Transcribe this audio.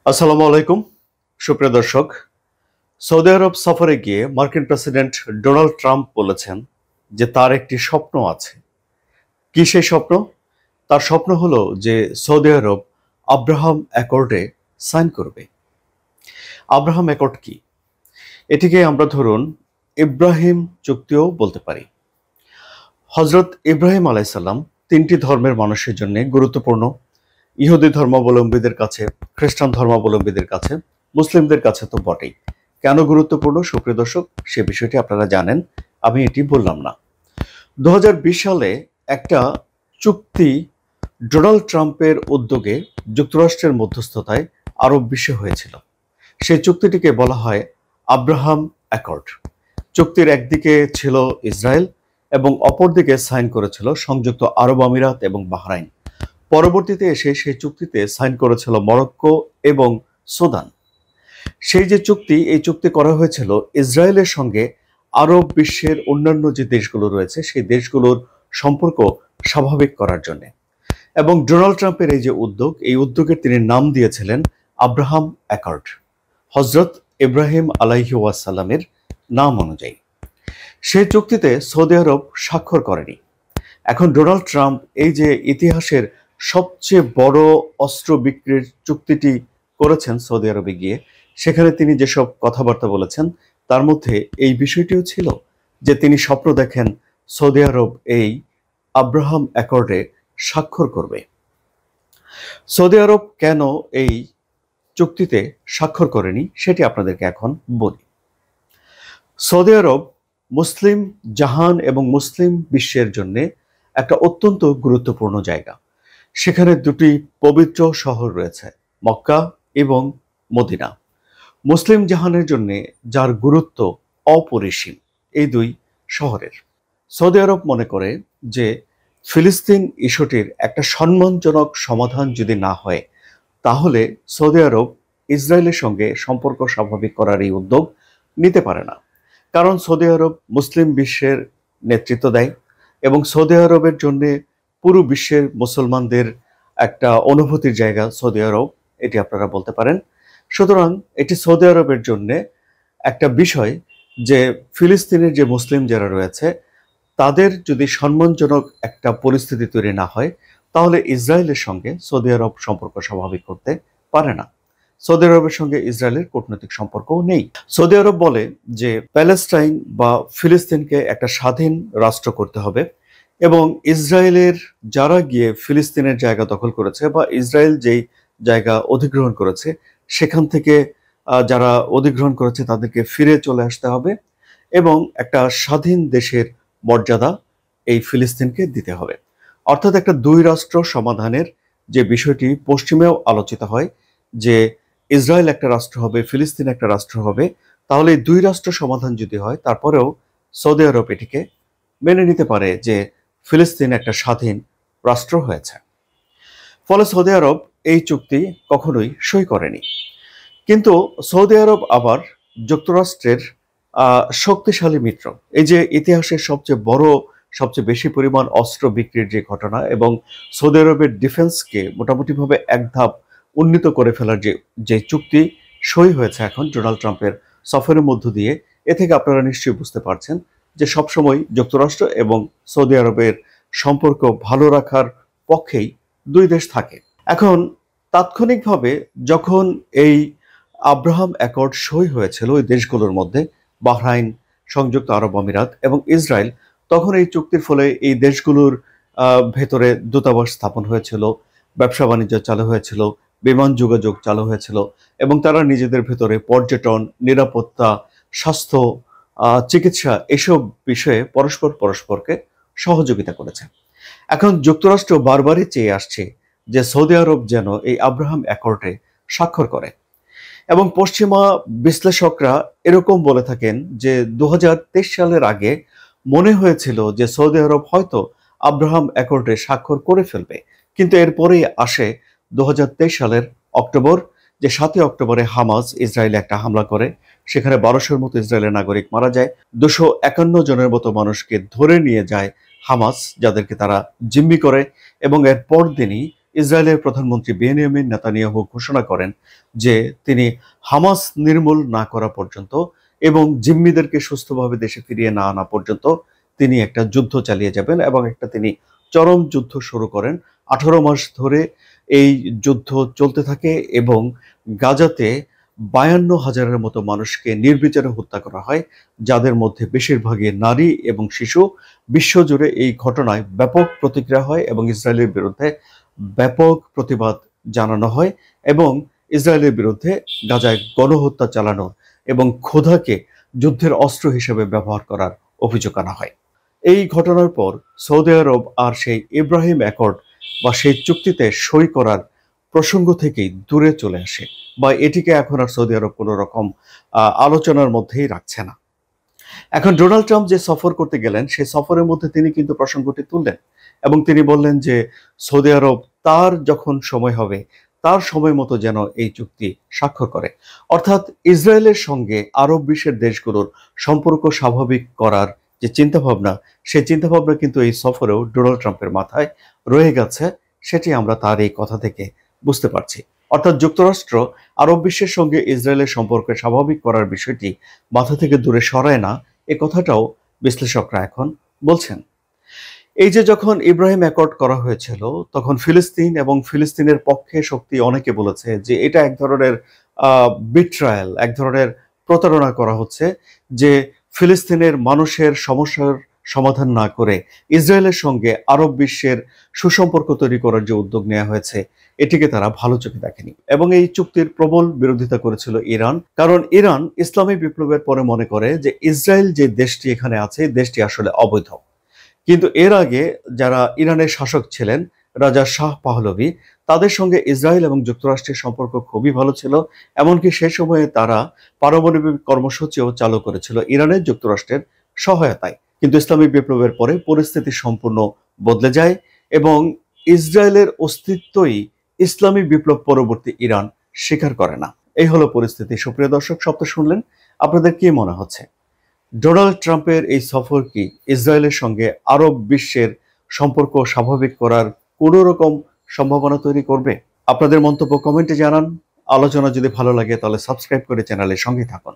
আসসালামু আলাইকুম সুপ্রিয় দর্শক। সৌদি আরব সফরে গিয়ে মার্কিন প্রেসিডেন্ট ডোনাল্ড ট্রাম্প বলেছেন যে তার একটি স্বপ্ন আছে। কি সেই স্বপ্ন? তার স্বপ্ন হলো যে সৌদি আরব আব্রাহাম অ্যাকর্ডে সাইন করবে। আব্রাহাম অ্যাকর্ড কি? এটিকে আমরা ধরুন ইব্রাহিম চুক্তিও বলতে পারি। হজরত ইব্রাহিম আলাইসাল্লাম তিনটি ধর্মের মানুষের জন্য গুরুত্বপূর্ণ। ইহুদি ধর্মাবলম্বীদের কাছে, খ্রিস্টান ধর্মাবলম্বীদের কাছে, মুসলিমদের কাছে তো বটেই। কেন গুরুত্বপূর্ণ সুপ্রিয় দর্শক, সে বিষয়টি আপনারা জানেন, আমি এটি বললাম না। 2020 সালে একটা চুক্তি ডোনাল্ড ট্রাম্পের উদ্যোগে যুক্তরাষ্ট্রের মধ্যস্থতায় আরব বিশ্বে হয়েছিল। সেই চুক্তিটিকে বলা হয় আব্রাহাম অ্যাকর্ড। চুক্তির একদিকে ছিল ইসরায়েল এবং অপরদিকে সাইন করেছিল সংযুক্ত আরব আমিরাত এবং বাহরাইন। পরবর্তীতে এসে সেই চুক্তিতে সাইন করেছিল মরক্কো এবং সুদান। সেই যে চুক্তি, এই চুক্তি করা হয়েছিল ইসরায়েলের সঙ্গে আরব বিশ্বের অন্যান্য যে দেশগুলো রয়েছে সেই দেশগুলোর সম্পর্ক স্বাভাবিক করার জন্য। এবং ডোনাল্ড ট্রাম্পের এই যে উদ্যোগ, এই উদ্যোগের তিনি নাম দিয়েছিলেন আব্রাহাম অ্যাকর্ড, হজরত ইব্রাহিম আলাইহি ওয়াসাল্লামের নাম অনুযায়ী। সেই চুক্তিতে সৌদি আরব স্বাক্ষর করেনি। এখন ডোনাল্ড ট্রাম্প এই যে ইতিহাসের সবচেয়ে বড় অস্ত্র বিক্রির চুক্তিটি করেছেন সৌদি আরবে গিয়ে, সেখানে তিনি যেসব কথাবার্তা বলেছেন তার মধ্যে এই বিষয়টিও ছিল যে তিনি স্বপ্ন দেখেন সৌদি আরব এই আব্রাহাম অ্যাকর্ডে স্বাক্ষর করবে। সৌদি আরব কেন এই চুক্তিতে স্বাক্ষর করেনি সেটি আপনাদেরকে এখন বলি। সৌদি আরব মুসলিম জাহান এবং মুসলিম বিশ্বের জন্য একটা অত্যন্ত গুরুত্বপূর্ণ জায়গা। সেখানে দুটি পবিত্র শহর রয়েছে, মক্কা এবং মদিনা। মুসলিম জাহানের জন্য যার গুরুত্ব অপরিসীম এই দুই শহরের। সৌদি আরব মনে করে যে ফিলিস্তিন ইস্যুটির একটা সম্মানজনক সমাধান যদি না হয়, তাহলে সৌদি আরব ইসরায়েলের সঙ্গে সম্পর্ক স্বাভাবিক করার এই উদ্যোগ নিতে পারে না। কারণ সৌদি আরব মুসলিম বিশ্বের নেতৃত্ব দেয় এবং সৌদি আরবের জন্য পুরো বিশ্বের মুসলমানদের একটা অনুভূতির জায়গা সৌদি আরব, এটি আপনারা বলতে পারেন। সুতরাং এটি সৌদি আরবের জন্য একটা বিষয় যে ফিলিস্তিনের যে মুসলিম যারা রয়েছে তাদের যদি সম্মানজনক একটা পরিস্থিতি তৈরি না হয়, তাহলে ইসরায়েলের সঙ্গে সৌদি আরব সম্পর্ক স্বাভাবিক করতে পারে না। সৌদি আরবের সঙ্গে ইসরায়েলের কূটনৈতিক সম্পর্কও নেই। সৌদি আরব বলে যে প্যালেস্টাইন বা ফিলিস্তিনকে একটা স্বাধীন রাষ্ট্র করতে হবে এবং ইসরায়েলের যারা গিয়ে ফিলিস্তিনের জায়গা দখল করেছে বা ইসরায়েল যেই জায়গা অধিগ্রহণ করেছে সেখান থেকে যারা অধিগ্রহণ করেছে তাদেরকে ফিরে চলে আসতে হবে এবং একটা স্বাধীন দেশের মর্যাদা এই ফিলিস্তিনকে দিতে হবে। অর্থাৎ একটা দুই রাষ্ট্র সমাধানের যে বিষয়টি পশ্চিমেও আলোচিত হয় যে ইসরায়েল একটা রাষ্ট্র হবে, ফিলিস্তিন একটা রাষ্ট্র হবে, তাহলে এই দুই রাষ্ট্র সমাধান যদি হয় তারপরেও সৌদি আরব এটিকে মেনে নিতে পারে যে ফিলিস্তিন একটা স্বাধীন রাষ্ট্র হয়েছে। ফলে সৌদি আরব এই চুক্তি কখনোই সই করেনি। কিন্তু সৌদি আরব আবার যুক্তরাষ্ট্রের শক্তিশালী মিত্র। এই যে ইতিহাসের সবচেয়ে বড়, সবচেয়ে বেশি পরিমাণ অস্ত্র বিক্রির যে ঘটনা এবং সৌদি আরবের ডিফেন্সকে মোটামুটিভাবে এক ধাপ উন্নীত করে ফেলার যে যে চুক্তি সই হয়েছে এখন ডোনাল্ড ট্রাম্পের সফরের মধ্য দিয়ে, এ থেকে আপনারা নিশ্চয়ই বুঝতে পারছেন যে সবসময় যুক্তরাষ্ট্র এবং সৌদি আরবের সম্পর্ক ভালো রাখার পক্ষেই দুই দেশ থাকে। এখন তাৎক্ষণিকভাবে যখন এই আব্রাহাম অ্যাকর্ড সই হয়েছিল ওই দেশগুলোর মধ্যে বাহরাইন, সংযুক্ত আরব আমিরাত এবং ইসরায়েল, তখন এই চুক্তির ফলে এই দেশগুলোর ভেতরে দূতাবাস স্থাপন হয়েছিল, ব্যবসা বাণিজ্য চালু হয়েছিল, বিমান যোগাযোগ চালু হয়েছিল এবং তারা নিজেদের ভেতরে পর্যটন, নিরাপত্তা, স্বাস্থ্য, চিকিৎসা এসব বিষয়ে পরস্পরকে সহযোগিতা করেছে। এখন যুক্তরাষ্ট্র বারবারই চেয়ে আসছে যে সৌদি আরব যেন এই আব্রাহাম অ্যাকর্ডে স্বাক্ষর করে এবং পশ্চিমা বিশ্লেষকরা এরকম বলে থাকেন যে 2023 সালের আগে মনে হয়েছিল যে সৌদি আরব হয়তো আব্রাহাম অ্যাকর্ডে স্বাক্ষর করে ফেলবে, কিন্তু এরপরেই আসে 2023 সালের অক্টোবর, যে 7 অক্টোবরে হামাস ইসরায়েলে একটা হামলা করে, সেখানে 1200-র মতো ইসরায়েলের নাগরিক মারা যায়, 251 জনের মতো মানুষকে ধরে নিয়ে যায় হামাস, যাদেরকে তারা জিম্মি করে এবং এর পর দিনই ইসরায়েলের প্রধানমন্ত্রী বেনিয়ামিন নেতানিয়াহু ঘোষণা করেন যে তিনি হামাস নির্মূল না করা পর্যন্ত এবং জিম্মিদেরকে সুস্থভাবে দেশে ফিরিয়ে না আনা পর্যন্ত তিনি একটা যুদ্ধ চালিয়ে যাবেন এবং তিনি চরম যুদ্ধ শুরু করেন। 18 মাস ধরে এই যুদ্ধ চলতে থাকে এবং গাজাতে 52,000-এর মতো মানুষকে নির্বিচারে হত্যা করা হয়, যাদের মধ্যে বেশিরভাগই নারী এবং শিশু। বিশ্বজুড়ে এই ঘটনায় ব্যাপক প্রতিক্রিয়া হয় এবং ইসরায়েলের বিরুদ্ধে ব্যাপক প্রতিবাদ জানানো হয় এবং ইসরায়েলের বিরুদ্ধে গাজায় গণহত্যা চালানো এবং ক্ষুধাকে যুদ্ধের অস্ত্র হিসেবে ব্যবহার করার অভিযোগ আনা হয়। এই ঘটনার পর সৌদি আরব আর সেই ইব্রাহিম অ্যাকর্ড বা সেই চুক্তিতে সই করার প্রসঙ্গ থেকেই দূরে চলে আসে, বা এটিকে এখন আর সৌদি আরব কোনো রকম আলোচনার মধ্যেই রাখছে না। এখন ডোনাল্ড ট্রাম্প যে সফর করতে গেলেন, সেই সফরের মধ্যে তিনি কিন্তু প্রসঙ্গটি তুললেন এবং তিনি বললেন যে সৌদি আরব তার যখন সময় হবে তার সময় মতো যেন এই চুক্তি স্বাক্ষর করে। অর্থাৎ ইসরায়েলের সঙ্গে আরব বিশ্বের দেশগুলোর সম্পর্ক স্বাভাবিক করার যে চিন্তাভাবনা, সেই চিন্তাভাবনা কিন্তু এই সফরেও ডোনাল্ড ট্রাম্পের মাথায় রয়ে গেছে, সেটি আমরা তার এই কথা থেকে বুঝতে পারছি। অর্থাৎ যুক্তরাষ্ট্র আরব বিশ্বের সঙ্গে ইসরায়েলের সম্পর্ক স্বাভাবিক করার বিষয়টি মাথা থেকে দূরে সরায় না, এ কথাটাও বিশ্লেষকরা এখন বলছেন। এই যে যখন ইব্রাহিম অ্যাকর্ড করা হয়েছিল, তখন ফিলিস্তিন এবং ফিলিস্তিনের পক্ষে শক্তি অনেকে বলেছে যে এটা এক ধরনের বিট্রায়াল, এক ধরনের প্রতারণা করা হচ্ছে, যে ফিলিস্তিনের মানুষের সমস্যার সমাধান না করে ইসরায়েলের সঙ্গে আরব বিশ্বের সুসম্পর্ক তৈরি করার যে উদ্যোগ নেওয়া হয়েছে, এটিকে তারা ভালো চোখে দেখেনি এবং এই চুক্তির প্রবল বিরোধিতা করেছিল ইরান। কারণ ইরান ইসলামী বিপ্লবের পরে মনে করে যে ইসরায়েল যে দেশটি এখানে আছে, দেশটি আসলে অবৈধ। কিন্তু এর আগে যারা ইরানের শাসক ছিলেন, রাজা শাহ পাহলভি, তাদের সঙ্গে ইসরায়েল এবং যুক্তরাষ্ট্রের সম্পর্ক খুবই ভালো ছিল। এমনকি সেই সময়ে তারা পারমাণবিক কর্মসূচিও চালু করেছিল ইরানের যুক্তরাষ্ট্রের সহায়তায়। কিন্তু ইসলামিক বিপ্লবের পরে পরিস্থিতি সম্পূর্ণ বদলে যায় এবং ইসরায়েলের অস্তিত্বই ইসলামী বিপ্লব পরবর্তী ইরান স্বীকার করে না। এই হলো পরিস্থিতি। সুপ্রিয় দর্শক, সব তো শুনলেন, আপনাদের কি মনে হচ্ছে ডোনাল্ড ট্রাম্পের এই সফর কি ইসরায়েলের সঙ্গে আরব বিশ্বের সম্পর্ক স্বাভাবিক করার কোনো রকম সম্ভাবনা তৈরি করবে? আপনাদের মন্তব্য কমেন্টে জানান। আলোচনা যদি ভালো লাগে তাহলে সাবস্ক্রাইব করে চ্যানেলের সঙ্গে থাকুন।